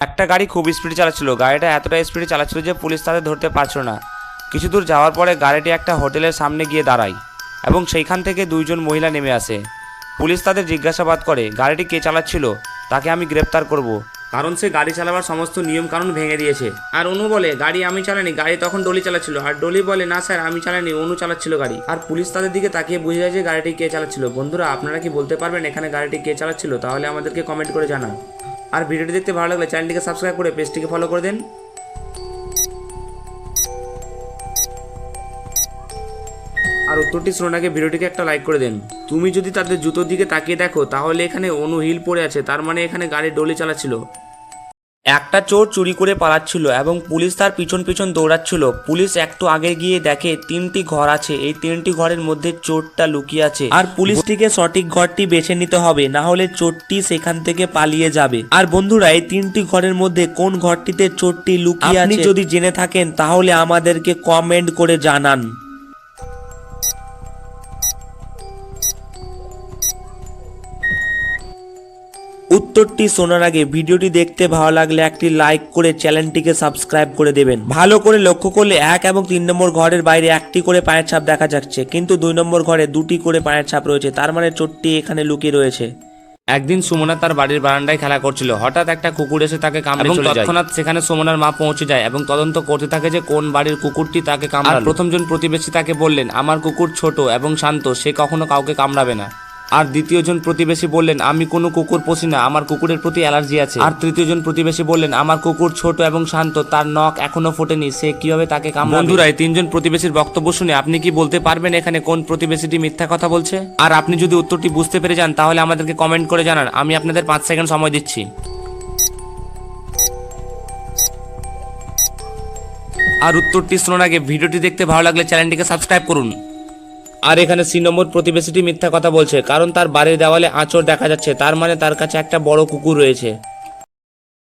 একটা গাড়ি খুব স্পিডে চালাচ্ছিল। গাড়িটা এতটা স্পিডে চালাচ্ছিল যে পুলিশ তাদের ধরতে পারছিল না। কিছু দূর যাওয়ার পরে গাড়িটি একটা হোটেলের সামনে গিয়ে দাঁড়ায় এবং সেইখান থেকে দুইজন মহিলা নেমে আসে। পুলিশ তাদের জিজ্ঞাসাবাদ করে গাড়িটি কে চালাচ্ছিল, তাকে আমি গ্রেপ্তার করব, কারণ সে গাড়ি চালাবার সমস্ত নিয়ম কানুন ভেঙে দিয়েছে। আর অনু বলে গাড়ি আমি চালাইনি, গাড়ি তখন ডলি চালাচ্ছিল। আর ডলি বলে না স্যার আমি চালাইনি, অনু চালাচ্ছিল গাড়ি। আর পুলিশ তাদের দিকে তাকিয়ে বুঝে যায় যে গাড়িটি কে চালাচ্ছিল। বন্ধুরা আপনারা কি বলতে পারবেন এখানে গাড়িটি কে চালাচ্ছিল? তাহলে আমাদেরকে কমেন্ট করে জানান। আর ভিডিওটি দেখতে ভালো লাগলে চ্যানেলটিকে সাবস্ক্রাইব করে পেজটিকে ফলো করে দেন। আর উত্তরটি শোনার আগে ভিডিওটিকে একটা লাইক করে দেন। তুমি যদি তাদের জুতোর দিকে তাকিয়ে দেখো তাহলে এখানে অনু হিল পড়ে আছে, তার মানে এখানে গাড়ি ডলি চালাচ্ছিল। একটা চোর চুরি করে পালাচ্ছিল এবং পুলিশ তার পিছন পিছন দৌড়াচ্ছিল। পুলিশ একটু আগে গিয়ে দেখে 3টি ঘর আছে, এই 3টি ঘরের মধ্যে চোরটা লুকিয়ে আছে। আর পুলিশটিকে সঠিক ঘরটি বেছে নিতে হবে, না হলে চোরটি সেখান থেকে পালিয়ে যাবে। আর বন্ধুরা এই 3টি ঘরের মধ্যে কোন ঘরটিতে চোরটি লুকিয়ে আছে আপনি যদি জেনে থাকেন তাহলে আমাদেরকে কমেন্ট করে জানান। উত্তরটি শোনার আগে ভিডিওটি দেখতে ভালো লাগলে একটি লাইক করে চ্যানেলটিকে সাবস্ক্রাইব করে দেবেন। ভালো করে লক্ষ্য করলে 1 এবং 3 নম্বর ঘরের বাইরে একটি করে পায়ের ছাপ দেখা যাচ্ছে, কিন্তু 2 নম্বর ঘরে 2টি করে পায়ের ছাপ রয়েছে, তার মানে চোরটি এখানে লুকিয়ে রয়েছে। একদিন সুমনা তার বাড়ির বারান্দায় খেলা করছিল। হঠাৎ একটা কুকুর এসে তাকে কামড়ে চলে যায়। তৎক্ষণাৎ সেখানে সুমনার মা পৌঁছে যায় এবং তদন্ত করতে থাকে যে কোন বাড়ির কুকুরটি তাকে কামড়ালো। প্রথমজন প্রতিবেশী তাকে বললেন আমার কুকুর ছোট এবং শান্ত, সে কখনো কাউকে কামড়াবে না। আর দ্বিতীয়জন প্রতিবেশী বললেন আমি কোনো কুকুর পুষি না, আমার কুকুরের প্রতি অ্যালার্জি আছে। আর তৃতীয়জন প্রতিবেশী বললেন আমার কুকুর ছোট এবং শান্ত, তার নখ এখনো ফোটেনি, সে কিভাবে তাকে কামড়াবে। বন্ধুরা এই 3জন প্রতিবেশীর বক্তব্য শুনে আপনি কি বলতে পারবেন এখানে কোন প্রতিবেশীটি মিথ্যা কথা বলছে? আর আপনি যদি উত্তরটি বুঝতে পেরে যান তাহলে আমাদেরকে কমেন্ট করে জানান। আমি আপনাদের 5 সেকেন্ড সময় দিচ্ছি। আর উত্তরটি শোনার আগে ভিডিওটি দেখতে ভালো লাগলে চ্যানেলটিকে সাবস্ক্রাইব করুন। আর এখানে 3 নম্বর প্রতিবেশীটি মিথ্যা কথা বলছে, কারণ তার বাড়ির দেওয়ালে আঁচড় দেখা যাচ্ছে, তার মানে তার কাছে একটা বড় কুকুর রয়েছে।